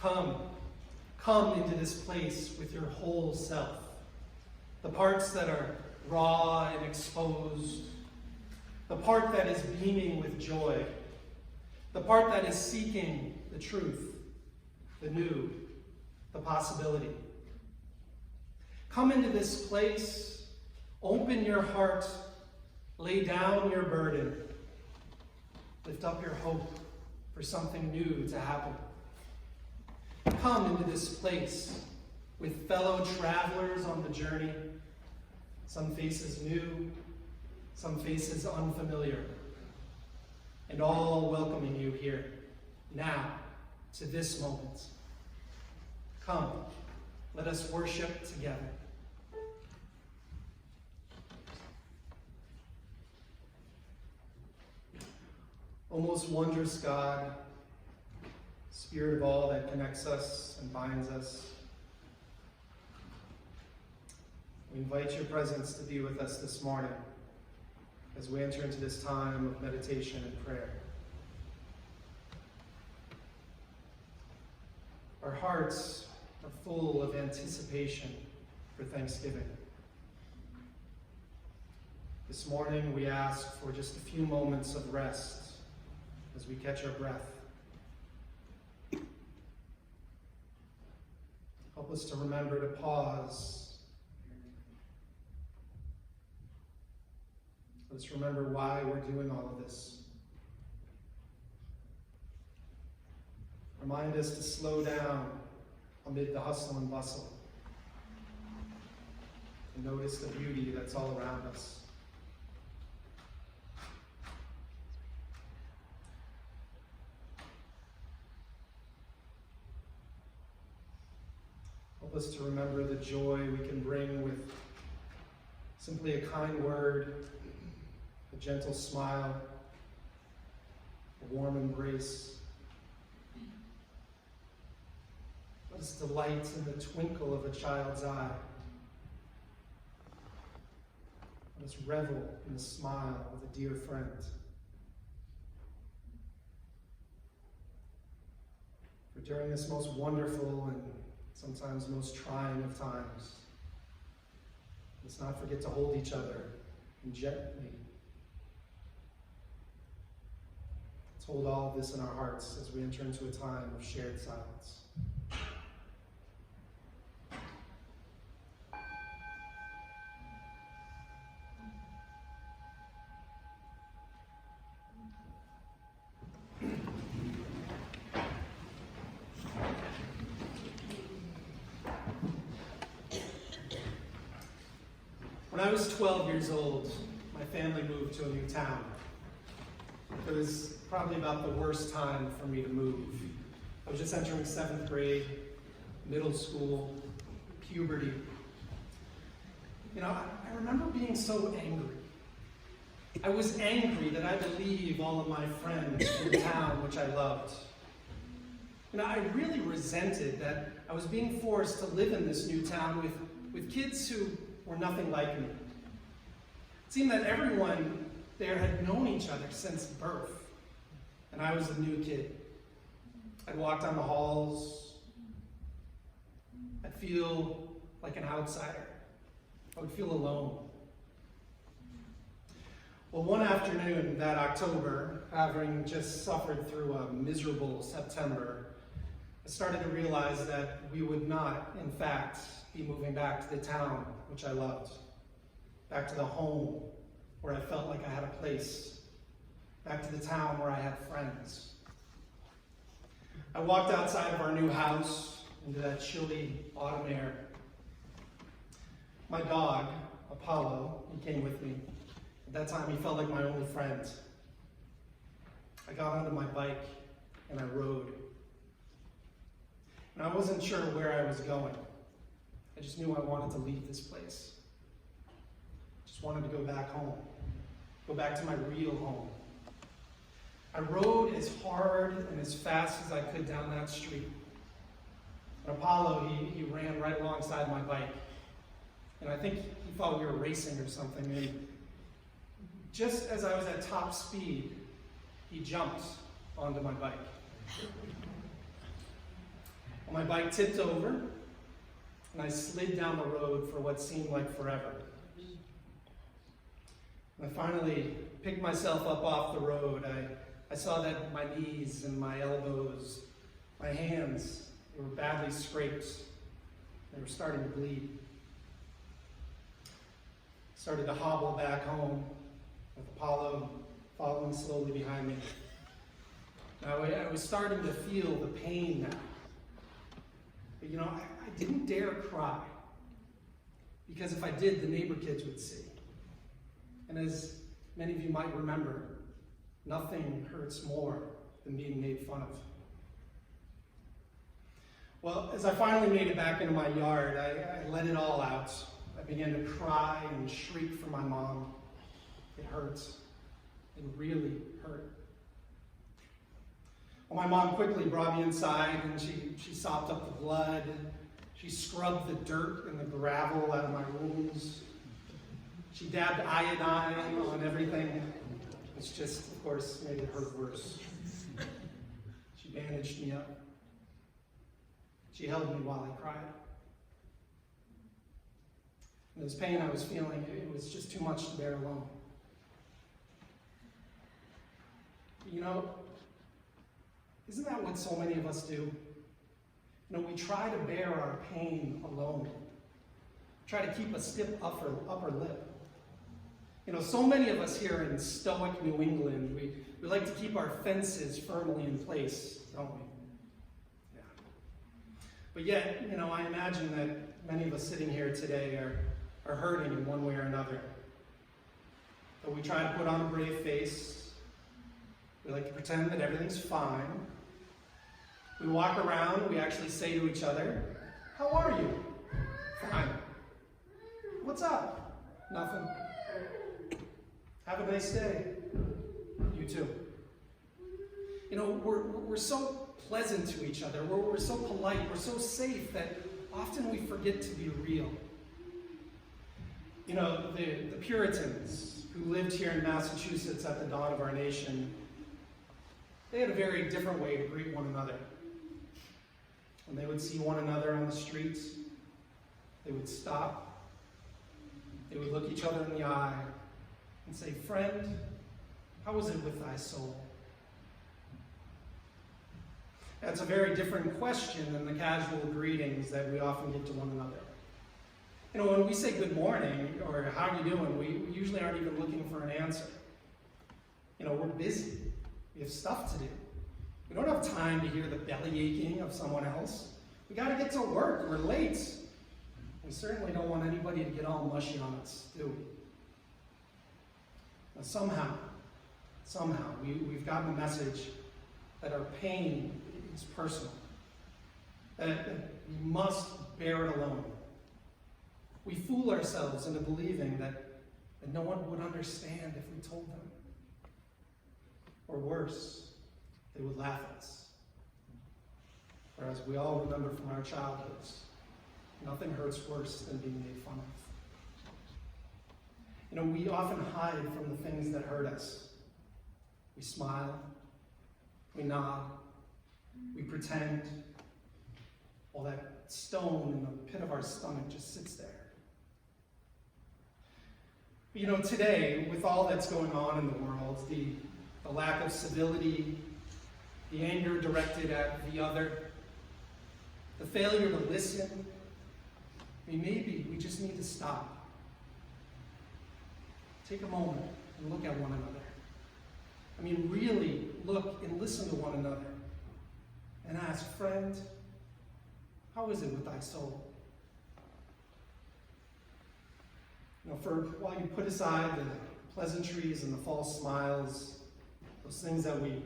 Come into this place with your whole self. The parts that are raw and exposed. The part that is beaming with joy. The part that is seeking the truth, the new, the possibility. Come into this place, open your heart, lay down your burden, lift up your hope for something new to happen. Come into this place with fellow travelers on the journey, some faces new, some faces unfamiliar, and all welcoming you here, now, to this moment. Come, let us worship together. O most wondrous God, Spirit of all that connects us and binds us, we invite your presence to be with us this morning as we enter into this time of meditation and prayer. Our hearts are full of anticipation for Thanksgiving. This morning we ask for just a few moments of rest as we catch our breath. Help us to remember to pause. Let us remember why we're doing all of this. Remind us to slow down amid the hustle and bustle and notice the beauty that's all around us. Help us to remember the joy we can bring with simply a kind word, a gentle smile, a warm embrace. Let us delight in the twinkle of a child's eye. Let us revel in the smile of a dear friend. For during this most wonderful and sometimes most trying of times, let's not forget to hold each other and gently. Let's hold all of this in our hearts as we enter into a time of shared silence. When I was 12 years old, my family moved to a new town. It was probably about the worst time for me to move. I was just entering 7th grade, middle school, puberty. You know, I remember being so angry. I was angry that I would leave all of my friends in the town, which I loved. You know, I really resented that I was being forced to live in this new town with kids who were nothing like me. It seemed that everyone there had known each other since birth, and I was a new kid. I'd walk down the halls. I'd feel like an outsider. I would feel alone. Well, one afternoon that October, having just suffered through a miserable September, I started to realize that we would not, in fact, be moving back to the town which I loved, back to the home where I felt like I had a place, back to the town where I had friends. I walked outside of our new house into that chilly autumn air. My dog, Apollo, he came with me. At that time, he felt like my only friend. I got onto my bike and I rode. And I wasn't sure where I was going. I just knew I wanted to leave this place. Just wanted to go back home. Go back to my real home. I rode as hard and as fast as I could down that street. And Apollo, he ran right alongside my bike. And I think he thought we were racing or something. And just as I was at top speed, he jumped onto my bike. my bike tipped over, and I slid down the road for what seemed like forever. When I finally picked myself up off the road, I saw that my knees and my elbows, my hands, they were badly scraped. They were starting to bleed. I started to hobble back home with Apollo following slowly behind me. I was starting to feel the pain now. But I didn't dare cry, because if I did, the neighbor kids would see. And as many of you might remember, nothing hurts more than being made fun of. Well, as I finally made it back into my yard, I let it all out. I began to cry and shriek for my mom. It hurt. It really hurt. Well, my mom quickly brought me inside, and she sopped up the blood. She scrubbed the dirt and the gravel out of my wounds. She dabbed iodine on everything, which just, of course, made it hurt worse. She bandaged me up. She held me while I cried. And this pain I was feeling, it was just too much to bear alone. Isn't that what so many of us do? We try to bear our pain alone. Try to keep a stiff upper lip. So many of us here in stoic New England, we like to keep our fences firmly in place, don't we? Yeah. But yet, I imagine that many of us sitting here today are hurting in one way or another. But we try to put on a brave face. We like to pretend that everything's fine. We walk around, we actually say to each other, "How are you?" "Fine." "What's up?" "Nothing." "Have a nice day." "You too." We're so pleasant to each other. We're so polite. We're so safe that often we forget to be real. The Puritans who lived here in Massachusetts at the dawn of our nation, they had a very different way to greet one another. When they would see one another on the streets, they would stop. They would look each other in the eye and say, "Friend, how is it with thy soul?" That's a very different question than the casual greetings that we often give to one another. When we say good morning or how you doing, we usually aren't even looking for an answer. We're busy. We have stuff to do. We don't have time to hear the belly aching of someone else. We got to get to work. We're late. We certainly don't want anybody to get all mushy on us, do we? Now, somehow, we've gotten a message that our pain is personal, that we must bear it alone. We fool ourselves into believing that no one would understand if we told them. Or worse, they would laugh at us. Whereas we all remember from our childhoods, nothing hurts worse than being made fun of. We often hide from the things that hurt us. We smile, we nod, we pretend, while that stone in the pit of our stomach just sits there. But today, with all that's going on in the world, the lack of civility, the anger directed at the other, the failure to listen, maybe we just need to stop. Take a moment and look at one another. Really look and listen to one another and ask, "Friend, how is it with thy soul?" For while you put aside the pleasantries and the false smiles, those things that we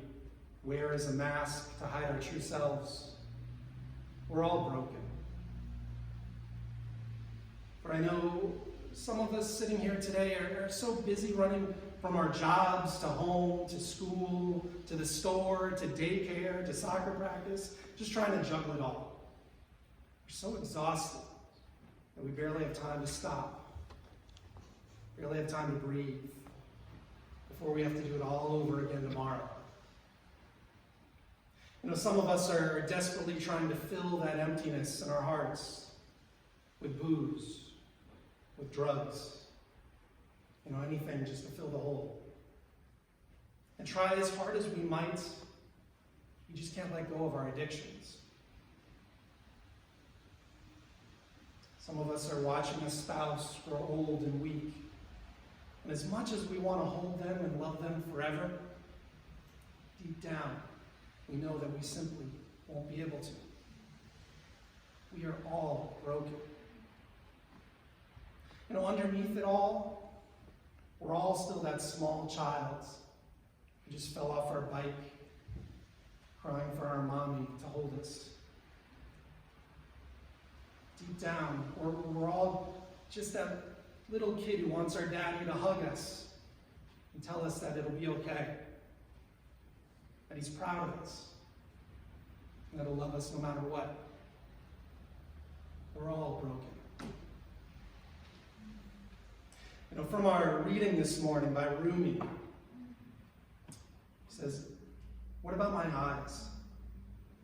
wear as a mask to hide our true selves, we're all broken. But I know some of us sitting here today are so busy running from our jobs to home, to school, to the store, to daycare, to soccer practice, just trying to juggle it all. We're so exhausted that we barely have time to stop. Barely have time to breathe before we have to do it all over again tomorrow. Some of us are desperately trying to fill that emptiness in our hearts with booze, with drugs, anything just to fill the hole. And try as hard as we might, we just can't let go of our addictions. Some of us are watching a spouse grow old and weak. And as much as we want to hold them and love them forever, deep down, we know that we simply won't be able to. We are all broken. Underneath it all, we're all still that small child who just fell off our bike, crying for our mommy to hold us. Deep down, we're all just that little kid who wants our daddy to hug us and tell us that it'll be okay, that he's proud of us, and that he'll love us no matter what. We're all broken. From our reading this morning by Rumi, he says, "What about my eyes?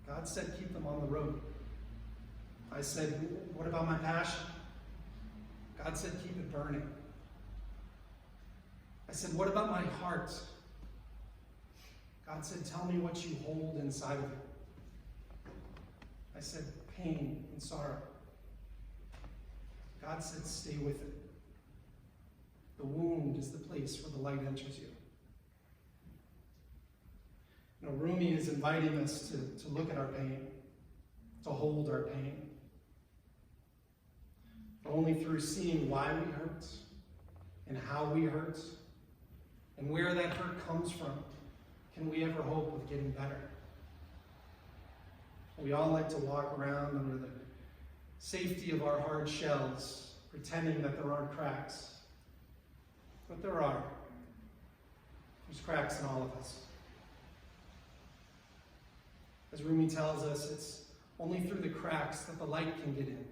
God said keep them on the road. I said, what about my passion? God said keep it burning. I said, what about my heart? God said, tell me what you hold inside of it. I said, pain and sorrow. God said, stay with it. The wound is the place where the light enters you." Rumi is inviting us to look at our pain, to hold our pain. Only through seeing why we hurt and how we hurt and where that hurt comes from can we ever hope of getting better. We all like to walk around under the safety of our hard shells, pretending that there aren't cracks. But there are. There's cracks in all of us. As Rumi tells us, it's only through the cracks that the light can get in.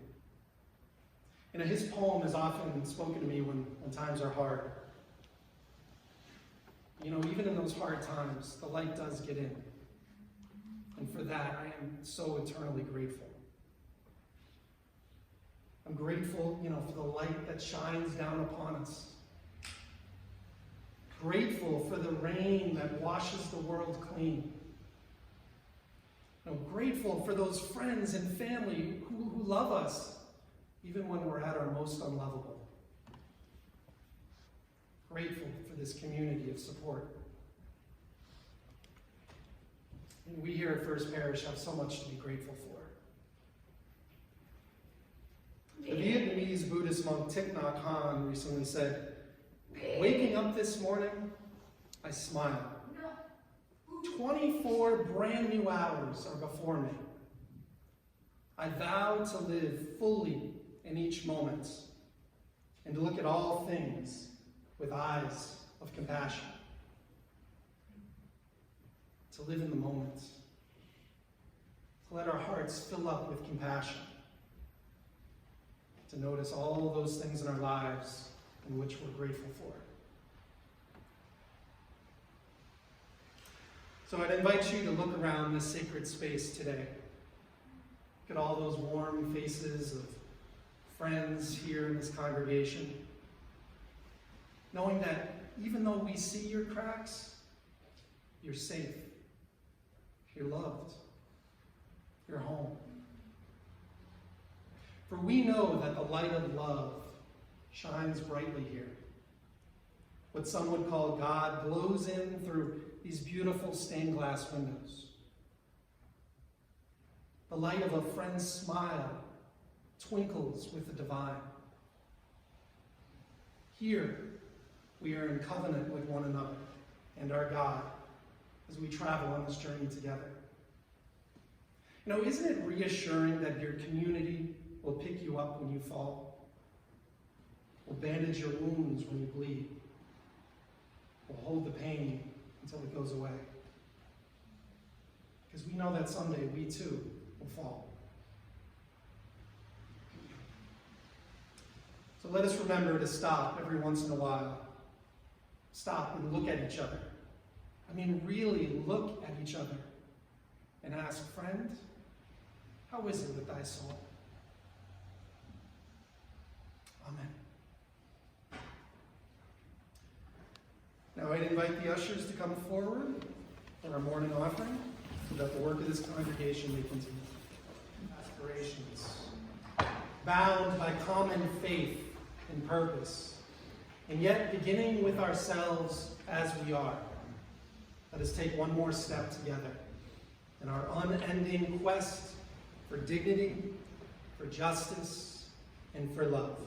His poem has often spoken to me when times are hard. Even in those hard times, the light does get in. And for that, I am so eternally grateful. I'm grateful, for the light that shines down upon us. Grateful for the rain that washes the world clean. Grateful for those friends and family who love us, even when we're at our most unlovable. Grateful for this community of support. And we here at First Parish have so much to be grateful for. The Vietnamese Buddhist monk Thich Nhat Hanh recently said, "Waking up this morning, I smile. 24 brand new hours are before me. I vow to live fully in each moment and to look at all things with eyes of compassion. To live in the moment. To let our hearts fill up with compassion. To notice all those things in our lives in which we're grateful for." So I'd invite you to look around this sacred space today. Look at all those warm faces of friends here in this congregation. Knowing that even though we see your cracks, you're safe. You're loved. You're home. For we know that the light of love shines brightly here. What some would call God glows in through these beautiful stained glass windows. The light of a friend's smile twinkles with the divine. Here, we are in covenant with one another and our God as we travel on this journey together. Isn't it reassuring that your community will pick you up when you fall? Will bandage your wounds when you bleed? Will hold the pain until it goes away? Because we know that someday we too will fall. So let us remember to stop every once in a while. Stop and look at each other. Really look at each other. and ask, friend, how is it with thy soul? Amen. Now I'd invite the ushers to come forward for our morning offering so that the work of this congregation may continue. Aspirations, bound by common faith and purpose, and yet beginning with ourselves as we are. Let us take one more step together in our unending quest for dignity, for justice, and for love.